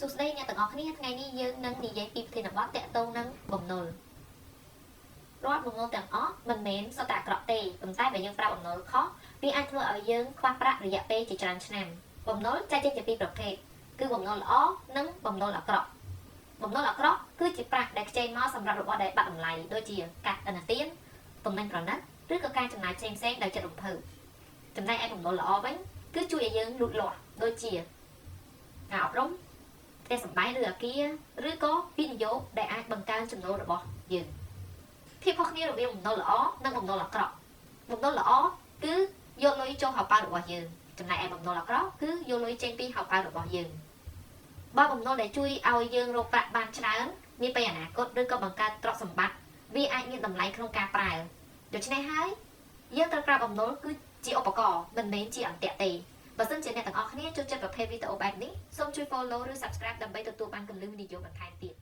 សួស្តីអ្នកទាំងអស់គ្នាថ្ងៃនេះយើងនឹងនិយាយពីប្រធានបទតាក់ទងនឹងបំណុលរាល់បំណុលទាំងអស់មិនមែនសុទ្ធតែអាក្រក់ទេប៉ុន្តែបើយើងប្រើបំណុលខុសវាអាចធ្វើឲ្យយើងខ្វះប្រាក់រយៈពេលជាច្រើនឆ្នាំបំណុលចែកចេញជាពីរប្រភេទគឺបំណុលល្អនិងបំណុលអាក្រក់បំណុលអាក្រក់គឺជាប្រាក់ដែលខ្ចីមកសម្រាប់របស់ដែលបាត់តម្លៃដូចជាកាត់ឥណទានទំនិញប្រណិតឬក៏ការចំណាយផ្សេងៗដោយចិត្តរំភើបចំណែកឯបំណុលល្អវិញគឺជួយឲ្យយើងលូតលាស់ដូចជាការអប់រំផ្ទះសម្បែងឬអគារឬក៏វិនិយោគដែលអាចបង្កើនចំណូលរបស់យើងភាពខុសគ្នារវាងបំណុលល្អនិងបំណុលអាក្រក់បំណុលល្អគឺយកលុយចូលហោប៉ៅរបស់យើងចំណែកឯបំណុលអាក្រក់គឺយកលុយចេញពីហោប៉ៅរបស់យើងបើបំណុលដែលជួយឲ្យយើងរកប្រាក់បានច្រើនមានពេលអនាគតឬក៏បង្កើតទ្រព្យសម្បត្តិវាអាចមានតម្លៃក្នុងការប្រើដូច្នេះហើយយើងត្រូវប្រើបំណុលគឺជាឧបករណ៍មិនមែនជាអន្ទាក់ទេបើសិនជាអ្នកទាំងអស់គ្នាចូលចិត្តប្រភេទវីដេអូបែបនេះសូមជួយ follow ឬ subscribe ដើម្បីទទួលបានគំនិតវិនិយោគបន្ថែមទៀត